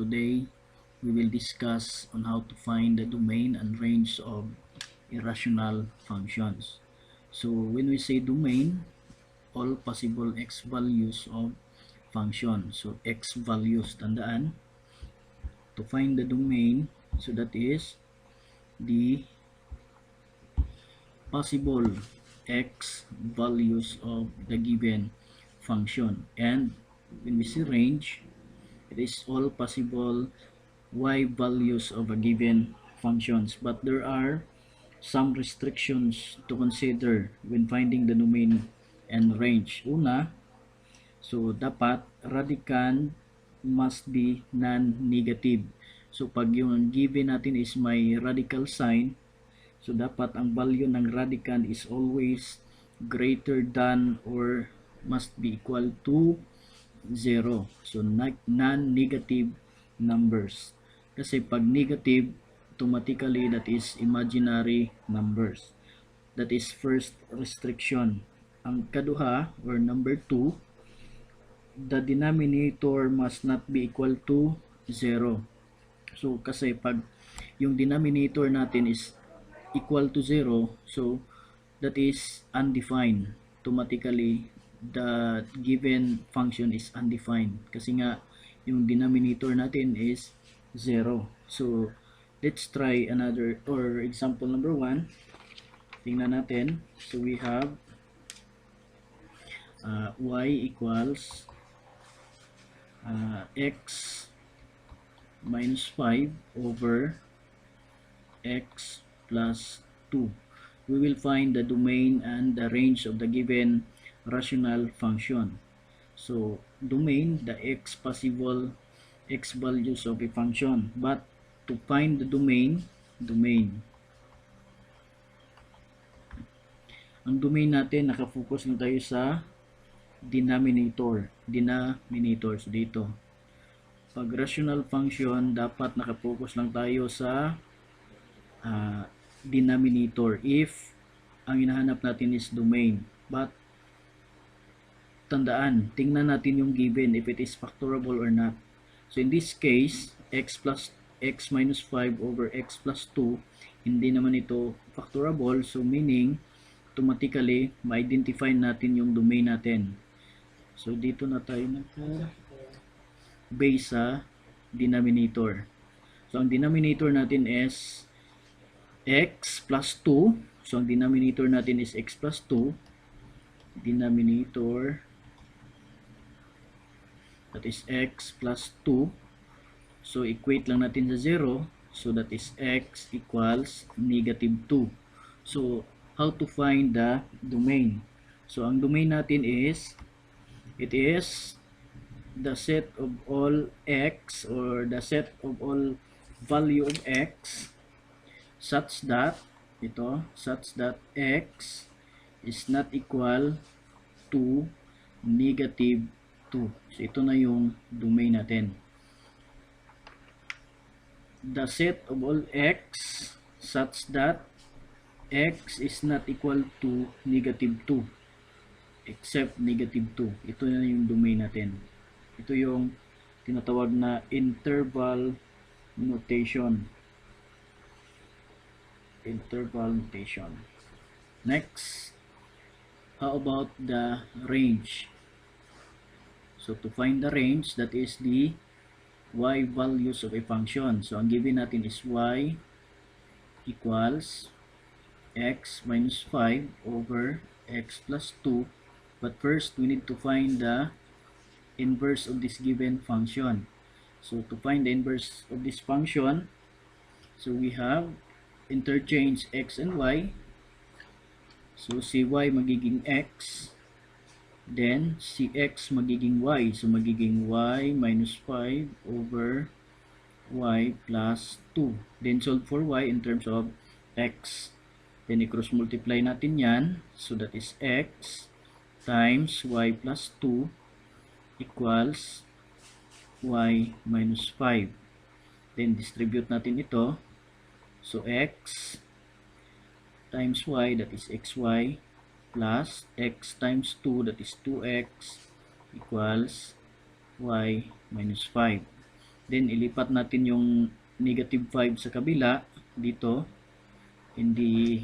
today we will discuss on how to find the domain and range of irrational functions. So when we say domain, all possible x values of function. So x values, tandaan, to find the domain, so that is the possible x values of the given function. And when we say range, it is all possible y values of a given functions, but there are some restrictions to consider when finding the domain and range. Una, so dapat radicand must be non-negative. So pag yung given natin is may radical sign, so dapat ang value ng radicand is always greater than or must be equal to 0. So non-negative numbers. Kasi pag negative, automatically that is imaginary numbers. That is first restriction. Ang kaduha or number 2, the denominator must not be equal to 0. So kasi pag yung denominator natin is equal to 0, so that is undefined. Automatically the given function is undefined kasi nga yung denominator natin is 0. So let's try another or example number 1. Tingnan natin. So we have y equals x minus 5 over x plus 2. We will find the domain and the range of the given rational function. So domain, the x possible x values of a function, but to find the domain, ang domain natin, nakafocus na tayo sa denominator. So dito, pag rational function, dapat nakafocus lang tayo sa denominator if ang hinahanap natin is domain. But tandaan, tingnan natin yung given if it is factorable or not. So in this case, x minus 5 over x plus 2, hindi naman ito factorable. So meaning, automatically, ma-identify natin yung domain natin. So dito na tayo naka-base sa denominator. So ang denominator natin is x plus 2. So ang denominator natin is x plus 2. Denominator, that is x plus 2. So equate lang natin sa 0. So that is x equals negative 2. So how to find the domain? So ang domain natin is, it is the set of all x or the set of all value of x such that x is not equal to negative 2. So ito na yung domain natin. The set of all x such that x is not equal to negative 2 except negative 2. Ito na yung domain natin. Ito yung tinatawag na interval notation. Next, how about the range? So to find the range, that is the y values of a function. So ang given natin is y equals x minus 5 over x plus 2. But first, we need to find the inverse of this given function. So to find the inverse of this function, so we have interchange x and y. So si y magiging x, then si x magiging y. So magiging y minus 5 over y plus 2. Then solve for y in terms of x. Then i-cross multiply natin yan. So that is x times y plus 2 equals y minus 5. Then distribute natin ito. So x times y, that is xy, plus x times 2, that is 2x, equals y minus 5. Then ilipat natin yung negative 5 sa kabila dito in the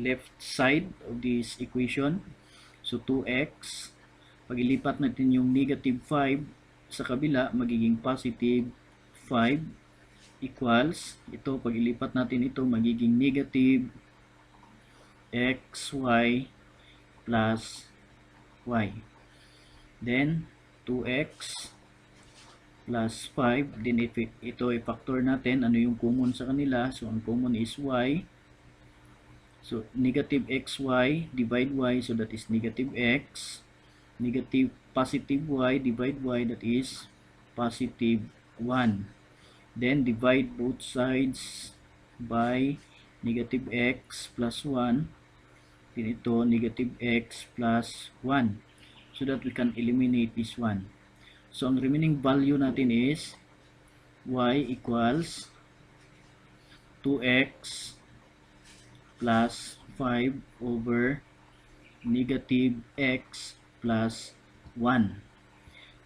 left side of this equation. So 2x, pag ilipat natin yung negative 5 sa kabila, magiging positive 5 equals, ito pag ilipat natin ito, magiging negative xy plus y. Then 2x plus 5, then if ito i-factor natin, ano yung common sa kanila? So ang common is y. So negative xy divide y, so that is negative x. Negative positive y divide y, that is positive 1. Then divide both sides by negative x plus 1. Then ito negative x plus 1. So that we can eliminate this one. So ang remaining value natin is y equals 2x plus 5 over negative x plus 1.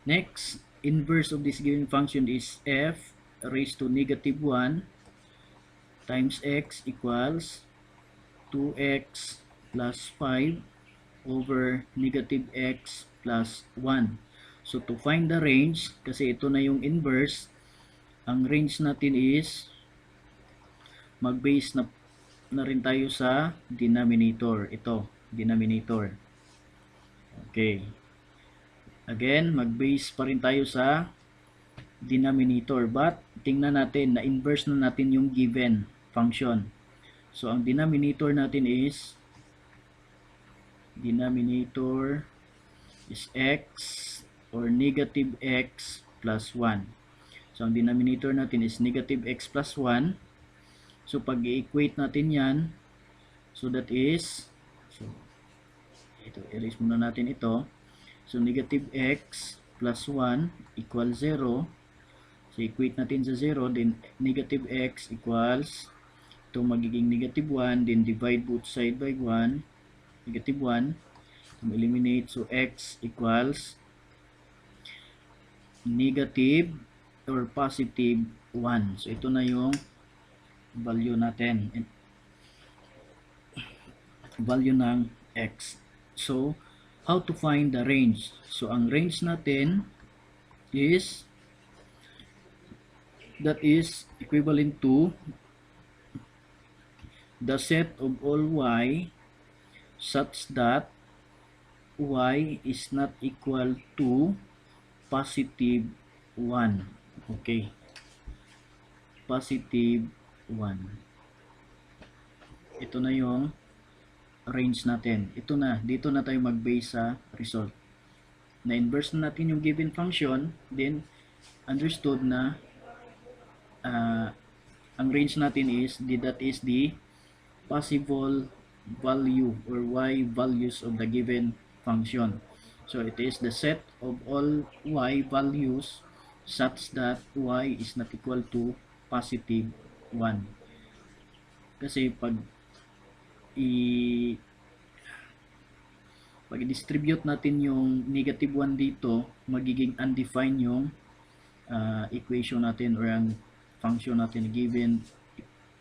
Next, inverse of this given function is f raised to negative 1 times x equals 2x plus 5 over negative x plus 1. So to find the range, kasi ito na yung inverse, ang range natin is mag-base na rin tayo sa denominator. Ito, denominator. Okay. Again, mag-base pa rin tayo sa denominator. But, tingnan natin, na-inverse na natin yung given function. So, ang denominator natin is x or negative x plus 1. So, ang denominator natin is negative x plus 1. So, pag i-equate natin yan, so that is, so, ito, erase muna natin ito. So, negative x plus 1 equals 0. So, equate natin sa 0, then negative x equals, ito magiging negative 1, then divide both side by 1, negative 1. Eliminate, so x equals negative or positive 1. So ito na yung value natin, value ng x. So how to find the range? So ang range natin is, that is equivalent to the set of all y such that y is not equal to positive 1. Okay. Positive 1. Ito na yung range natin. Ito na. Dito na tayo mag-base sa result. Na-inverse na natin yung given function. Then, understood na ang range natin is, that is the possible value or y values of the given function. So it is the set of all y values such that y is not equal to positive 1. Kasi pag i-distribute natin yung negative 1 dito, magiging undefined yung equation natin or ang function natin, given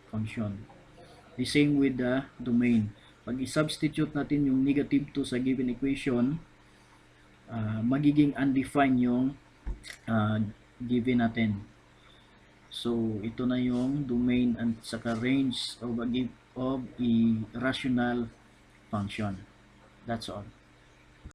function. The same with the domain. Pag i-substitute natin yung negative 2 sa given equation, magiging undefined yung given natin. So, ito na yung domain and saka range of a rational function. That's all.